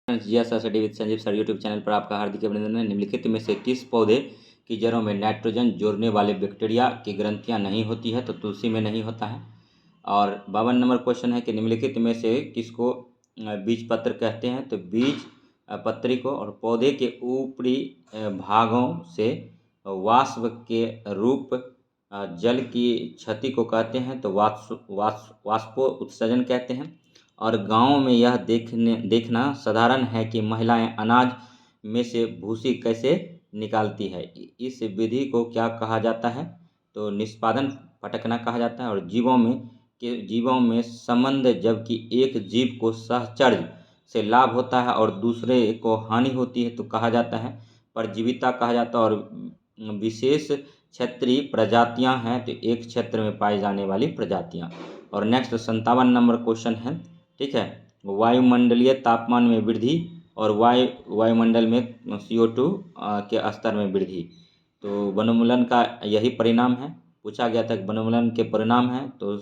GS study with Sanjeev sir YouTube channel पर आपका हार्दिक अभिनंदन है। निम्नलिखित में से किस पौधे की जड़ों में नाइट्रोजन जोड़ने वाले बैक्टीरिया की ग्रंथियां नहीं होती है? तो तुलसी में नहीं होता है। और 52 नंबर क्वेश्चन है कि निम्नलिखित में से किसको बीज पत्र कहते हैं? तो बीज पत्री को। और पौधे के ऊपरी भागों से वाष्प के रूप जल की क्षति को कहते हैं तो वाष्पो उत्सर्जन कहते हैं। और गाँव में यह देखना साधारण है कि महिलाएं अनाज में से भूसी कैसे निकालती है। इस विधि को क्या कहा जाता है? तो निष्पादन फटकना कहा जाता है। और जीवों में संबंध, जबकि एक जीव को सहचर्य से लाभ होता है और दूसरे को हानि होती है तो कहा जाता है परजीविता कहा जाता है। और विशेष क्षेत्रीय प्रजातियां हैं तो एक क्षेत्र में पाई जाने वाली प्रजातियां। और नेक्स्ट 57 नंबर क्वेश्चन है, ठीक है, वायुमंडलीय तापमान में वृद्धि और वायुमंडल में CO2 के स्तर में वृद्धि। तो वनोन्मूलन का यही परिणाम है। पूछा गया था कि वनोन्मूलन के परिणाम है तो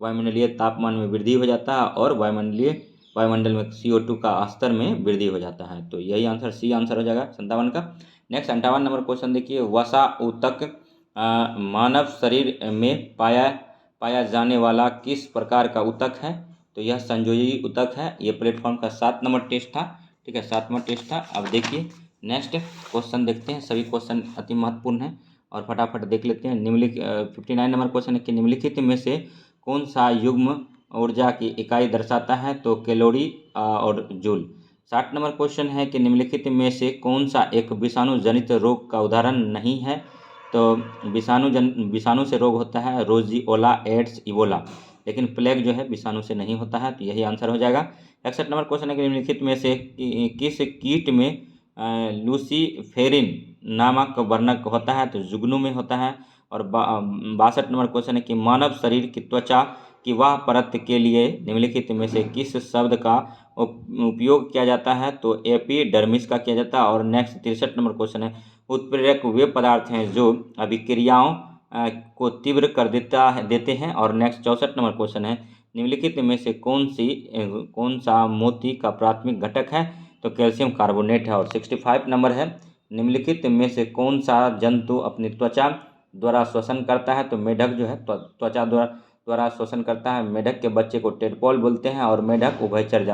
वायुमंडलीय तापमान में वृद्धि हो जाता है और वायुमंडल में CO2 का स्तर में वृद्धि हो जाता है। तो यही आंसर सी आंसर हो जाएगा 57 का। नेक्स्ट 58 नंबर क्वेश्चन देखिए, वसा ऊतक मानव शरीर में पाया जाने वाला किस प्रकार का ऊतक है? तो यह संयोजी ऊतक है। ये प्लेटफॉर्म का 7 नंबर टेस्ट था, ठीक है, 7वां टेस्ट था। अब देखिए नेक्स्ट क्वेश्चन देखते हैं। सभी क्वेश्चन अति महत्वपूर्ण हैं और फटाफट देख लेते हैं। 59 नंबर क्वेश्चन है कि निम्नलिखित में से कौन सा युग्म ऊर्जा की इकाई दर्शाता है? तो कैलोरी और जूल। 60 नंबर क्वेश्चन है कि निम्नलिखित में से कौन सा एक विषाणु जनित रोग का उदाहरण नहीं है? तो विषाणु से रोग होता है रोजिओला, एड्स, इबोला, लेकिन प्लेग जो है विषाणु से नहीं होता है तो यही आंसर हो जाएगा। 61 नंबर क्वेश्चन है कि निम्नलिखित में से किस कीट में लूसीफेरिन नामक वर्णक होता है? तो जुगनू में होता है। और 62 नंबर क्वेश्चन है कि मानव शरीर की त्वचा की वह परत के लिए निम्नलिखित में से किस शब्द का उपयोग किया जाता है? तो एपिडर्मिस का किया जाता है। और नेक्स्ट 63 नंबर क्वेश्चन है, उत्प्रेरक वे पदार्थ हैं जो अभिक्रियाओं को तीव्र कर देते हैं। और नेक्स्ट 64 नंबर क्वेश्चन है, निम्नलिखित में से कौन सा मोती का प्राथमिक घटक है? तो कैल्शियम कार्बोनेट है। और 65 नंबर है, निम्नलिखित में से कौन सा जंतु अपनी त्वचा द्वारा श्वसन करता है? तो मेढक जो है त्वचा द्वारा श्वसन करता है। मेढक के बच्चे को टेडपोल बोलते हैं। और मेढक उभयचर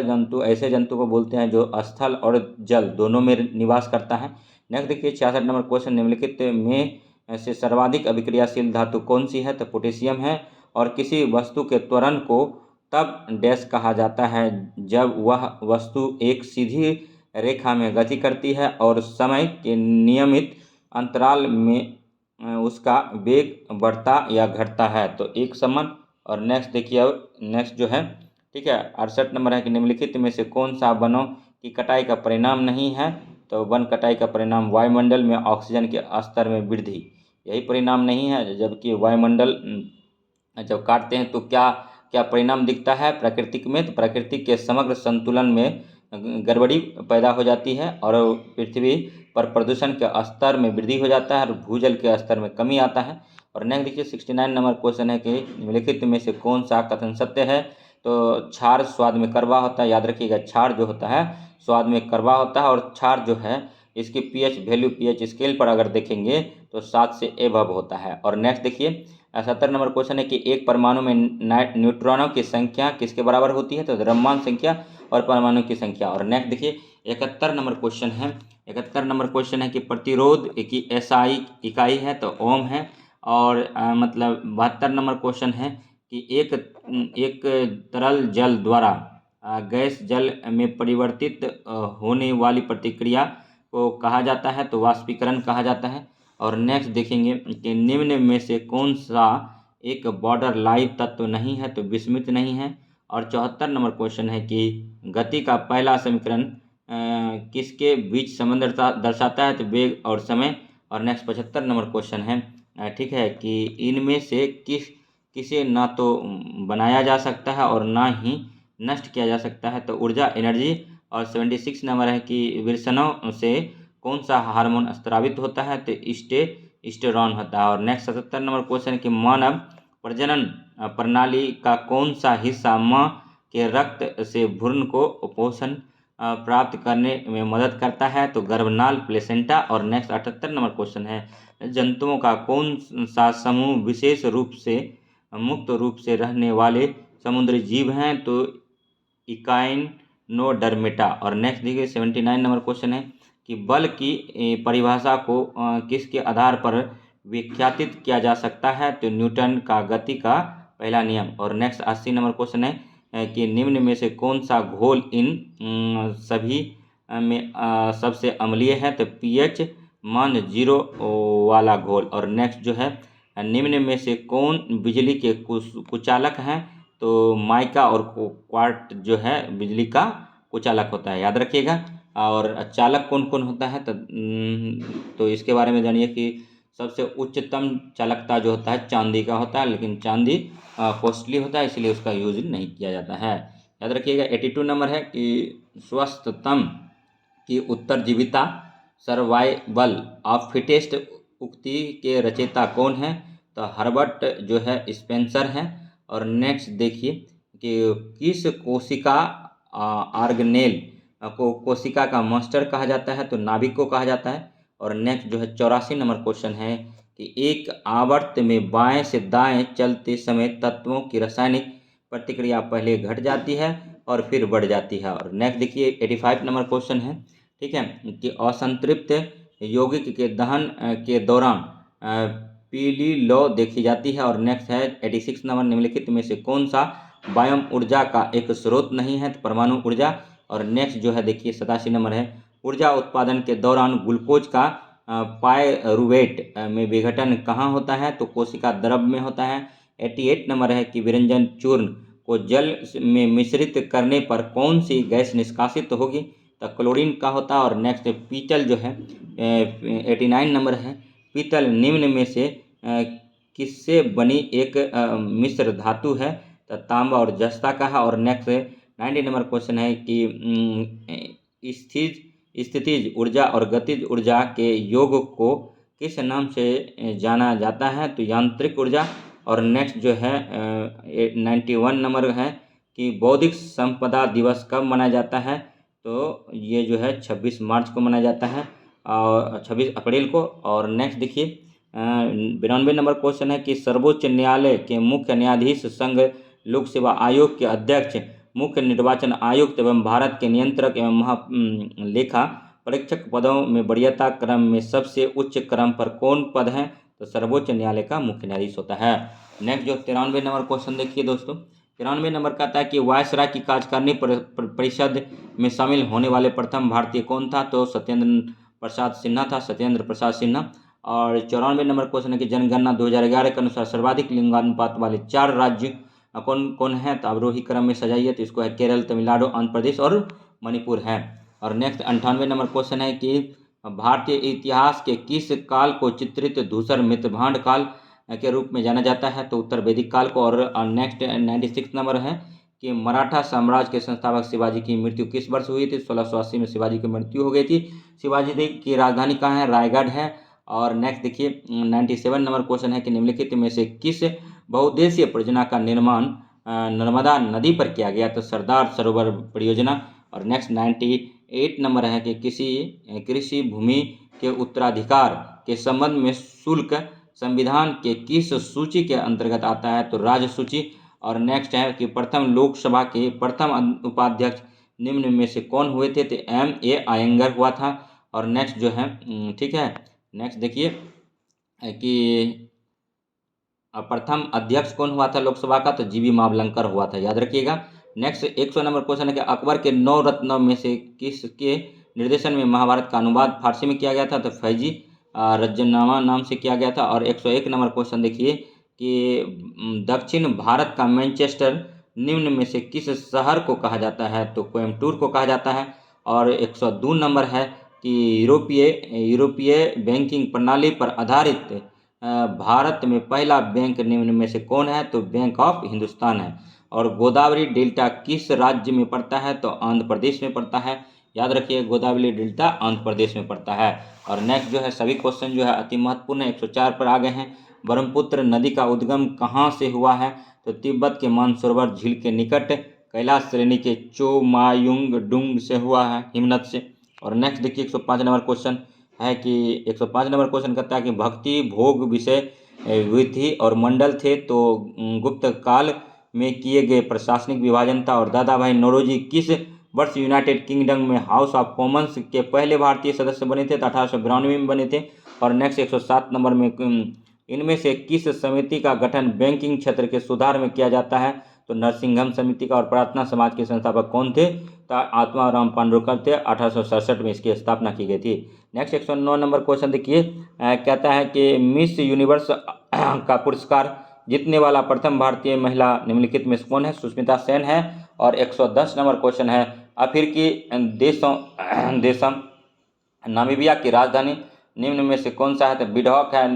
जंतु ऐसे जंतु को बोलते हैं जो स्थल और जल दोनों में निवास करता है। नेक्स्ट देखिए 66 नंबर क्वेश्चन, निम्नलिखित में से सर्वाधिक अभिक्रियाशील धातु कौन सी है? तो पोटेशियम है। और किसी वस्तु के त्वरण को तब डैश कहा जाता है जब वह वस्तु एक सीधी रेखा में गति करती है और समय के नियमित अंतराल में उसका वेग बढ़ता या घटता है। तो एक समान। और नेक्स्ट देखिए, अब नेक्स्ट जो है, ठीक है, 68 नंबर है कि निम्नलिखित में से कौन सा वनों की कटाई का परिणाम नहीं है? तो वन कटाई का परिणाम वायुमंडल में ऑक्सीजन के स्तर में वृद्धि, यही परिणाम नहीं है। जबकि वायुमंडल जब काटते हैं तो क्या क्या परिणाम दिखता है प्राकृतिक में? तो प्राकृतिक के समग्र संतुलन में गड़बड़ी पैदा हो जाती है और पृथ्वी पर प्रदूषण के स्तर में वृद्धि हो जाता है और भूजल के स्तर में कमी आता है। और नेक्स्ट देखिए 69 नंबर क्वेश्चन है कि निम्नलिखित में से कौन सा कथन सत्य है? तो क्षार स्वाद में कड़वा होता है। याद रखिएगा, क्षार जो होता है स्वाद में कड़वा होता है। और क्षार जो है इसकी पीएच वैल्यू पीएच स्केल पर अगर देखेंगे तो 7 से एबव होता है। और नेक्स्ट देखिए 70 नंबर क्वेश्चन है कि एक परमाणु में न्यूट्रॉनों की संख्या किसके बराबर होती है? तो द्रव्यमान संख्या और परमाणु की संख्या। और नेक्स्ट देखिए 71 नंबर क्वेश्चन है, 71 नंबर क्वेश्चन है कि प्रतिरोध की एसआई इकाई है तो ओम है। और मतलब 72 नंबर क्वेश्चन है कि एक तरल जल द्वारा गैस जल में परिवर्तित होने वाली प्रतिक्रिया को कहा जाता है तो वाष्पीकरण कहा जाता है। और नेक्स्ट देखेंगे कि निम्न में से कौन सा एक बॉर्डर लाइव तत्व नहीं है? तो विस्मित नहीं है। और 74 नंबर क्वेश्चन है कि गति का पहला समीकरण किसके बीच संबंध दर्शाता है? तो वेग और समय। और नेक्स्ट 75 नंबर क्वेश्चन है, ठीक है, कि इनमें से किसे ना तो बनाया जा सकता है और ना ही नष्ट किया जा सकता है? तो ऊर्जा, एनर्जी। और 76 नंबर है कि वृषणों से कौन सा हार्मोन स्रावित होता है? तो स्टेरॉन होता है। और नेक्स्ट 77 नंबर क्वेश्चन है कि मानव प्रजनन प्रणाली का कौन सा हिस्सा माँ के रक्त से भ्रूण को पोषण प्राप्त करने में मदद करता है? तो गर्भनाल, प्लेसेंटा। और नेक्स्ट 78 नंबर क्वेश्चन है, जंतुओं का कौन सा समूह विशेष रूप से मुक्त रूप से रहने वाले समुद्री जीव हैं? तो इकाइनोडर्मेटा। और नेक्स्ट देखिए 79 नंबर क्वेश्चन है कि बल की परिभाषा को किसके आधार पर व्याख्यातित किया जा सकता है? तो न्यूटन का गति का पहला नियम। और नेक्स्ट 80 नंबर क्वेश्चन है कि निम्न में से कौन सा घोल इन सभी में सबसे अम्लीय है? तो पीएच मान 0 वाला घोल। और नेक्स्ट जो है, निम्न में से कौन बिजली के कुचालक हैं? तो माइका और क्वार्ट जो है बिजली का कुचालक होता है, याद रखिएगा। और चालक कौन कौन होता है? तो इसके बारे में जानिए कि सबसे उच्चतम चालकता जो होता है चांदी का होता है, लेकिन चांदी कॉस्टली होता है, इसलिए उसका यूज नहीं किया जाता है, याद रखिएगा। 82 नंबर है कि स्वस्थतम की उत्तरजीविता सर्वाइवल ऑफ फिटेस्ट उक्ति के रचयिता कौन है? तो हर्बर्ट जो है स्पेंसर हैं। और नेक्स्ट देखिए कि किस कोशिका ऑर्गेनेल को कोशिका का मास्टर कहा जाता है? तो नाभिक को कहा जाता है। और नेक्स्ट जो है 84 नंबर क्वेश्चन है कि एक आवर्त में बाएं से दाएं चलते समय तत्वों की रासायनिक प्रतिक्रिया पहले घट जाती है और फिर बढ़ जाती है। और नेक्स्ट देखिए 85 नंबर क्वेश्चन है, ठीक है, कि असंतृप्त यौगिक के दहन के दौरान पीली लौ देखी जाती है। और नेक्स्ट है 86 नंबर, निम्नलिखित में से कौन सा वायम ऊर्जा का एक स्रोत नहीं है? तो परमाणु ऊर्जा। और नेक्स्ट जो है देखिए 87 नंबर है, ऊर्जा उत्पादन के दौरान ग्लूकोज का पायरुवेट में विघटन कहाँ होता है? तो कोशिका द्रव में होता है। 88 नंबर है कि विरंजन चूर्ण को जल में मिश्रित करने पर कौन सी गैस निष्कासित होगी? तो क्लोरीन का होता है। और नेक्स्ट पीतल जो है 89 नंबर है, पीतल निम्न में से किससे बनी एक मिश्र धातु है? तो तांबा और जस्ता का है। और नेक्स्ट 90 नंबर क्वेश्चन है कि स्थितिज ऊर्जा और गतिज ऊर्जा के योग को किस नाम से जाना जाता है? तो यांत्रिक ऊर्जा। और नेक्स्ट जो है 91 नंबर है कि बौद्धिक संपदा दिवस कब मनाया जाता है? तो ये जो है 26 मार्च को मनाया जाता है, और 26 अप्रैल को। और नेक्स्ट देखिए 92 नंबर क्वेश्चन है कि सर्वोच्च न्यायालय के मुख्य न्यायाधीश संघ लोक सेवा आयोग के अध्यक्ष, मुख्य निर्वाचन आयुक्त एवं भारत के नियंत्रक एवं महालेखा परीक्षक पदों में वरीयता क्रम में सबसे उच्च क्रम पर कौन पद है? तो सर्वोच्च न्यायालय का मुख्य न्यायाधीश होता है। नेक्स्ट जो 93 नंबर क्वेश्चन देखिए दोस्तों, 93 नंबर कहता है कि वायसराय की कार्यकारिणी परिषद में शामिल होने वाले प्रथम भारतीय कौन था? तो सत्येंद्र प्रसाद सिन्हा था, सत्येंद्र प्रसाद सिन्हा। और 94 नंबर क्वेश्चन है कि जनगणना 2011 के अनुसार सर्वाधिक लिंगानुपात वाले 4 राज्य कौन कौन है? तो अवरोही क्रम में सजाइए, तो इसको है केरल, तमिलनाडु, आंध्र प्रदेश और मणिपुर है। और नेक्स्ट 98 नंबर क्वेश्चन है कि भारतीय इतिहास के किस काल को चित्रित धूसर मृतभांड काल के रूप में जाना जाता है? तो उत्तर वैदिक काल को। और नेक्स्ट 96 नंबर है कि मराठा साम्राज्य के संस्थापक शिवाजी की मृत्यु किस वर्ष हुई थी? 1680 में शिवाजी की मृत्यु हो गई थी। शिवाजी की राजधानी कहाँ है? रायगढ़ है। और नेक्स्ट देखिए 97 नंबर क्वेश्चन है कि निम्नलिखित में से किस बहुउद्देशीय परियोजना का निर्माण नर्मदा नदी पर किया गया? तो सरदार सरोवर परियोजना। और नेक्स्ट 98 नंबर है कि किसी कृषि भूमि के उत्तराधिकार के संबंध में शुल्क संविधान के किस सूची के अंतर्गत आता है? तो राज्य सूची। और नेक्स्ट है कि प्रथम लोकसभा के प्रथम उपाध्यक्ष निम्न में से कौन हुए थे? तो M.A. अयंगर हुआ था। और नेक्स्ट जो है ठीक है, नेक्स्ट देखिए कि प्रथम अध्यक्ष कौन हुआ था लोकसभा का? तो G.V. मावलंकर हुआ था, याद रखिएगा। नेक्स्ट 100 नंबर क्वेश्चन है कि अकबर के 9 रत्नों में से किसके निर्देशन में महाभारत का अनुवाद फारसी में किया गया था? तो फैजी रजनामा नाम से किया गया था। और 101 नंबर क्वेश्चन देखिए कि दक्षिण भारत का मैनचेस्टर निम्न में से किस शहर को कहा जाता है? तो कोयम्बटूर को कहा जाता है। और 102 नंबर है कि यूरोपीय बैंकिंग प्रणाली पर आधारित भारत में पहला बैंक निम्न में से कौन है? तो बैंक ऑफ हिंदुस्तान है। और गोदावरी डेल्टा किस राज्य में पड़ता है? तो आंध्र प्रदेश में पड़ता है, याद रखिए गोदावरी डेल्टा आंध्र प्रदेश में पड़ता है। और नेक्स्ट जो है सभी क्वेश्चन जो है अति महत्वपूर्ण है, 104 पर आ गए हैं। ब्रह्मपुत्र नदी का उद्गम कहाँ से हुआ है? तो तिब्बत के मानसरोवर झील के निकट कैलाश श्रेणी के चोमायुंग डुंग से हुआ है, हिमनद से। और नेक्स्ट देखिए 105 नंबर क्वेश्चन है कि 105 नंबर क्वेश्चन कहता है कि भक्ति भोग विषय विधि और मंडल थे तो गुप्त काल में किए गए प्रशासनिक विभाजन था। और दादा भाई नौरोजी किस वर्ष यूनाइटेड किंगडम में हाउस ऑफ कॉमन्स के पहले भारतीय सदस्य बने थे? तो 1892 में बने थे। और नेक्स्ट 107 नंबर में इनमें से किस समिति का गठन बैंकिंग क्षेत्र के सुधार में किया जाता है? तो नरसिंघम समिति का। और प्रार्थना समाज के संस्थापक कौन थे? तो आत्माराम पांडुरकर थे। 1867 में इसकी स्थापना की गई थी। नेक्स्ट 109 नंबर क्वेश्चन देखिए, कहता है कि मिस यूनिवर्स का पुरस्कार जीतने वाला प्रथम भारतीय महिला निम्नलिखित में कौन है? सुष्मिता सेन है। और 110 नंबर क्वेश्चन है, अफ्रीकी देशों नामीबिया की राजधानी निम्न में से कौन सा है? तो बिडहॉक है।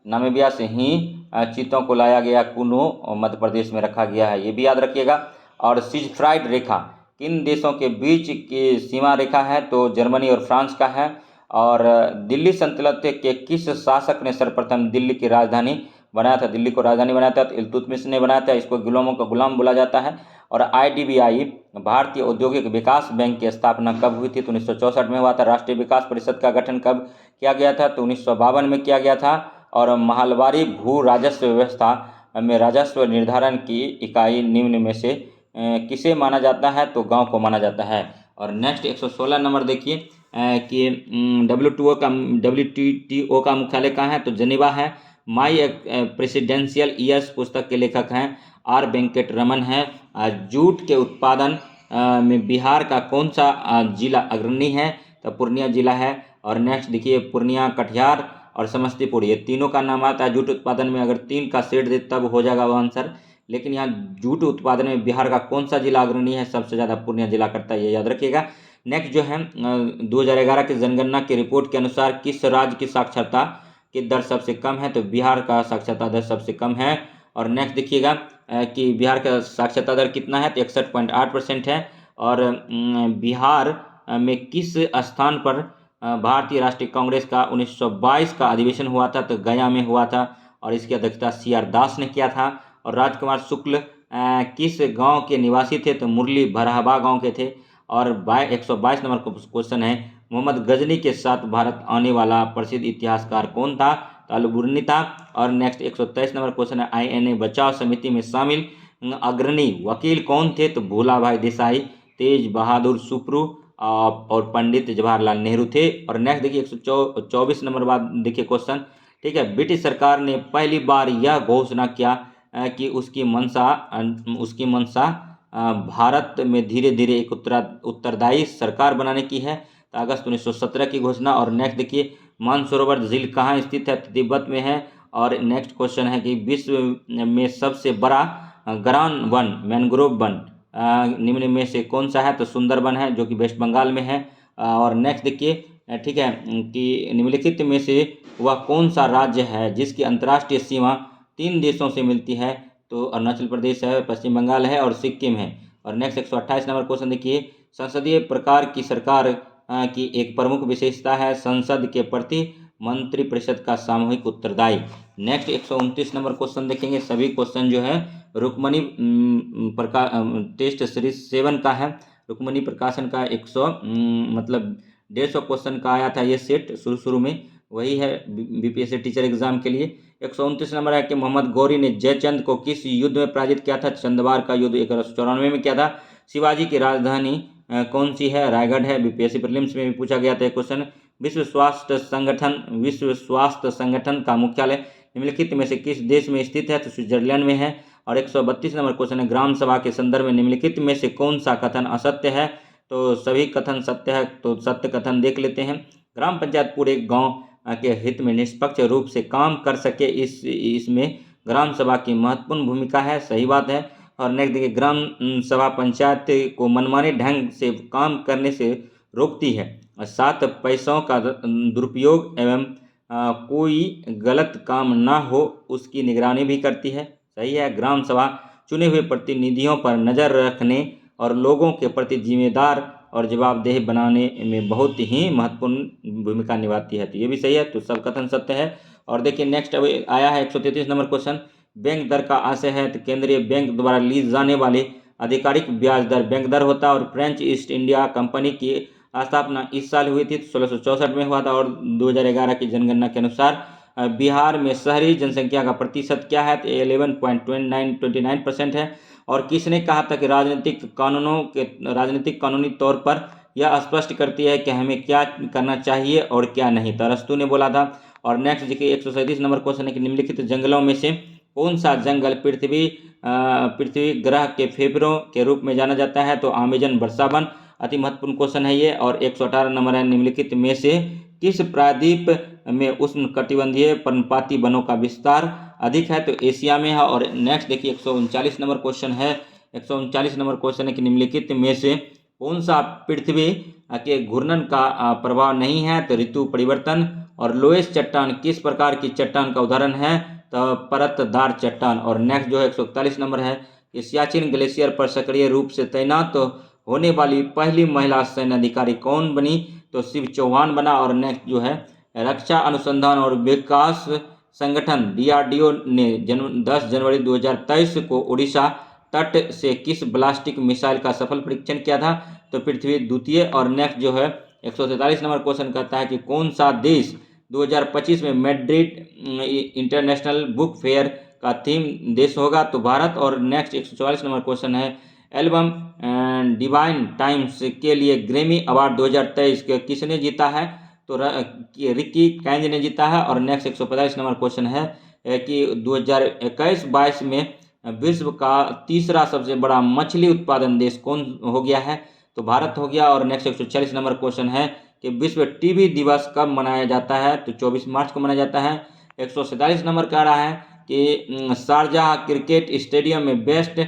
नामीबिया से ही चीतों को लाया गया, कुनो मध्य प्रदेश में रखा गया है, ये भी याद रखिएगा। और सिजफ्राइड रेखा किन देशों के बीच की सीमा रेखा है? तो जर्मनी और फ्रांस का है। और दिल्ली सल्तनत के किस शासक ने सर्वप्रथम दिल्ली की राजधानी बनाया था? दिल्ली को राजधानी बनाया था तो इल्तुतमिश ने बनाया था। इसको गुलामों का गुलाम बोला जाता है। और IDBI भारतीय औद्योगिक विकास बैंक की स्थापना कब हुई थी? तो 1964 में हुआ था। राष्ट्रीय विकास परिषद का गठन कब किया गया था? तो 1952 में किया गया था। और महलबारी भू राजस्व व्यवस्था में राजस्व निर्धारण की इकाई निम्न में से किसे माना जाता है? तो गांव को माना जाता है। और नेक्स्ट 116 नंबर देखिए कि WTO का मुख्यालय कहाँ है? तो जेनेवा है। माई प्रेसिडेंशियल ईयर्स पुस्तक के लेखक हैं R वेंकट रमन है। जूट के उत्पादन में बिहार का कौन सा जिला अग्रणी है? तो पूर्णिया जिला है। और नेक्स्ट देखिए पूर्णिया, कटिहार और समस्तीपुर, ये तीनों का नाम आता है। जूट उत्पादन में अगर 3 का सेट दे तब हो जाएगा वो आंसर, लेकिन यहाँ जूट उत्पादन में बिहार का कौन सा जिला अग्रणी है? सबसे ज़्यादा पूर्णिया जिला करता है, ये याद रखिएगा। नेक्स्ट जो है 2011 की जनगणना की रिपोर्ट के अनुसार किस राज्य की साक्षरता की दर सबसे कम है? तो बिहार का साक्षरता दर सबसे कम है। और नेक्स्ट देखिएगा कि बिहार का साक्षरता दर कितना है? तो 61.8% है। और बिहार में किस स्थान पर भारतीय राष्ट्रीय कांग्रेस का 1922 का अधिवेशन हुआ था? तो गया में हुआ था। और इसकी अध्यक्षता CR दास ने किया था। और राजकुमार शुक्ल किस गांव के निवासी थे? तो मुरली भरहबा गांव के थे। और 122 नंबर क्वेश्चन है, मोहम्मद गजनी के साथ भारत आने वाला प्रसिद्ध इतिहासकार कौन था? तो अलबुर्नी था। और नेक्स्ट 123 नंबर क्वेश्चन है, INA बचाव समिति में शामिल अग्रणी वकील कौन थे? तो भोला भाई देसाई, तेज बहादुर सुप्रू और पंडित जवाहरलाल नेहरू थे। और नेक्स्ट देखिए 124 नंबर बाद देखिए क्वेश्चन, ठीक है। ब्रिटिश सरकार ने पहली बार यह घोषणा किया कि उसकी मंशा भारत में धीरे धीरे एक उत्तरदायी सरकार बनाने की है। तो अगस्त 1917 की घोषणा। और नेक्स्ट देखिए मानसरोवर झील कहाँ स्थित है? तिब्बत में है। और नेक्स्ट क्वेश्चन है कि विश्व में सबसे बड़ा गरान वन, मैंग्रोव वन निम्न में से कौन सा है? तो सुंदरबन है, जो कि वेस्ट बंगाल में है। और नेक्स्ट देखिए ठीक है कि निम्नलिखित में से वह कौन सा राज्य है जिसकी अंतर्राष्ट्रीय सीमा 3 देशों से मिलती है? तो अरुणाचल प्रदेश है, पश्चिम बंगाल है और सिक्किम है। और नेक्स्ट 128 नंबर क्वेश्चन देखिए, संसदीय प्रकार की सरकार की एक प्रमुख विशेषता है संसद के प्रति मंत्रिपरिषद का सामूहिक उत्तरदायी। नेक्स्ट 129 नंबर क्वेश्चन देखेंगे। सभी क्वेश्चन जो है रुक्मणी टेस्ट सीरीज 7 का है। रुक्मणी प्रकाशन का 150 क्वेश्चन का आया था ये सेट शुरू में, वही है BPSC टीचर एग्जाम के लिए। 129 नंबर है कि मोहम्मद गौरी ने जयचंद को किस युद्ध में पराजित किया था? चंदवार का युद्ध 1194 में किया था। शिवाजी की राजधानी कौन सी है? रायगढ़ है। BPSC प्रीलिम्स में भी पूछा गया था क्वेश्चन। विश्व स्वास्थ्य संगठन का मुख्यालय निम्नलिखित में से किस देश में स्थित है? तो स्विट्जरलैंड में है। और 132 नंबर क्वेश्चन है, ग्राम सभा के संदर्भ में निम्नलिखित में से कौन सा कथन असत्य है? तो सभी कथन सत्य है, तो सत्य कथन देख लेते हैं। ग्राम पंचायत पूरे गांव के हित में निष्पक्ष रूप से काम कर सके, इसमें ग्राम सभा की महत्वपूर्ण भूमिका है, सही बात है। और नेक्स्ट देखिए, ग्राम सभा पंचायत को मनमाने ढंग से काम करने से रोकती है। 7 पैसों का दुरुपयोग एवं कोई गलत काम ना हो उसकी निगरानी भी करती है, सही है। ग्राम सभा चुने हुए प्रतिनिधियों पर नज़र रखने और लोगों के प्रति जिम्मेदार और जवाबदेह बनाने में बहुत ही महत्वपूर्ण भूमिका निभाती है, तो ये भी सही है, तो सब कथन सत्य है। और देखिए नेक्स्ट अब आया है 133 नंबर क्वेश्चन, बैंक दर का आशय है तो केंद्रीय बैंक द्वारा ली जाने वाली आधिकारिक ब्याज दर बैंक दर होता है। और फ्रेंच ईस्ट इंडिया कंपनी की स्थापना इस साल हुई थी, 1664 में हुआ था। और 2011 की जनगणना के अनुसार बिहार में शहरी जनसंख्या का प्रतिशत क्या है, तो 11.29% है। और किसने कहा था कि राजनीतिक कानूनी तौर पर यह स्पष्ट करती है कि हमें क्या करना चाहिए और क्या नहीं, तो अरस्तू ने बोला था। और नेक्स्ट देखिए 137 नंबर क्वेश्चन है कि निम्नलिखित जंगलों में से कौन सा जंगल पृथ्वी ग्रह के फेफड़ों के रूप में जाना जाता है, तो अमेजन वर्षावन। अति महत्वपूर्ण क्वेश्चन है ये। और 118 नंबर है, निम्नलिखित में से किस प्रायद्वीप में उष्णकटिबंधीय पर्णपाती वनों का विस्तार अधिक है, तो एशिया में है। और नेक्स्ट देखिए 139 नंबर क्वेश्चन है। 139 नंबर क्वेश्चन है कि निम्नलिखित में से कौन सा पृथ्वी के घूर्णन का प्रभाव नहीं है, तो ऋतु परिवर्तन। और लोएस्ट चट्टान किस प्रकार की चट्टान का उदाहरण है, तो परतदार चट्टान। और नेक्स्ट जो है 141 नंबर है कि सियाचिन ग्लेशियर पर सक्रिय रूप से तैनात होने वाली पहली महिला सैन्य अधिकारी कौन बनी, तो शिव चौहान बना। और नेक्स्ट जो है रक्षा अनुसंधान और विकास संगठन DRDO ने 10 जनवरी 2023 को उड़ीसा तट से किस बैलिस्टिक मिसाइल का सफल परीक्षण किया था, तो पृथ्वी द्वितीय। और नेक्स्ट जो है 143 नंबर क्वेश्चन कहता है कि कौन सा देश 2025 में मैड्रिड इंटरनेशनल बुक फेयर का थीम देश होगा, तो भारत। और नेक्स्ट 144 नंबर क्वेश्चन है एल्बम डिवाइन टाइम्स के लिए ग्रैमी अवार्ड 2023 किसने जीता है, तो रिकी कैंज ने जीता है। और नेक्स्ट 145 नंबर क्वेश्चन है कि 2021-22 में विश्व का तीसरा सबसे बड़ा मछली उत्पादन देश कौन हो गया है, तो भारत हो गया। और नेक्स्ट 146 नंबर क्वेश्चन है कि विश्व टीबी दिवस कब मनाया जाता है, तो 24 मार्च को मनाया जाता है। 147 नंबर कह रहा है कि शारजाह क्रिकेट स्टेडियम में बेस्ट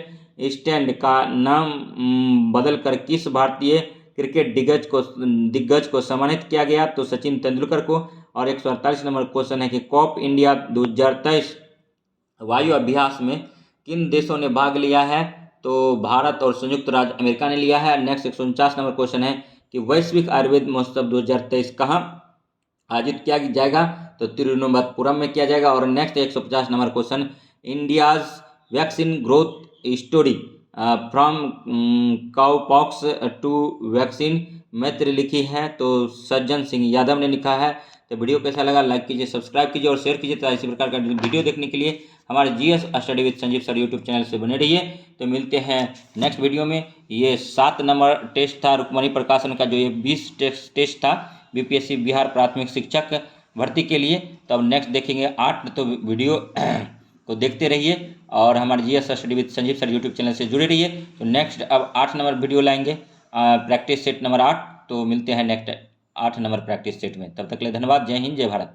स्टैंड का नाम बदलकर किस भारतीय क्रिकेट दिग्गज को सम्मानित किया गया, तो सचिन तेंदुलकर को। और 148 नंबर क्वेश्चन है कि कॉप इंडिया 2023 वायु अभ्यास में किन देशों ने भाग लिया है, तो भारत और संयुक्त राज्य अमेरिका ने लिया है। नेक्स्ट 149 नंबर क्वेश्चन है कि वैश्विक आयुर्वेद महोत्सव 2023 कहाँ आयोजित किया जाएगा, तो तिरुवनंतपुरम में किया जाएगा। और next 150 number question India's vaccine growth story from cowpox to vaccine Maitri लिखी है, तो सज्जन सिंह यादव ने लिखा है। तो वीडियो कैसा लगा लाइक कीजिए, सब्सक्राइब कीजिए और शेयर कीजिए। तो इसी प्रकार का वीडियो देखने के लिए हमारे GS study with Sanjeev sir YouTube channel से बने रहिए। तो मिलते हैं नेक्स्ट वीडियो में। ये 7 नंबर टेस्ट था रुक्मणी प्रकाशन का, जो ये 20 टेस्ट था BPSC बिहार प्राथमिक शिक्षक भर्ती के लिए। तो अब नेक्स्ट देखेंगे 8, तो वीडियो को देखते रहिए और हमारे GS study with Sanjeev sir YouTube channel से जुड़े रहिए। तो नेक्स्ट अब 8 नंबर वीडियो लाएंगे, प्रैक्टिस सेट नंबर 8। तो मिलते हैं नेक्स्ट 8 नंबर प्रैक्टिस सेट में। तब तक के लिए धन्यवाद। जय हिंद, जय भारत।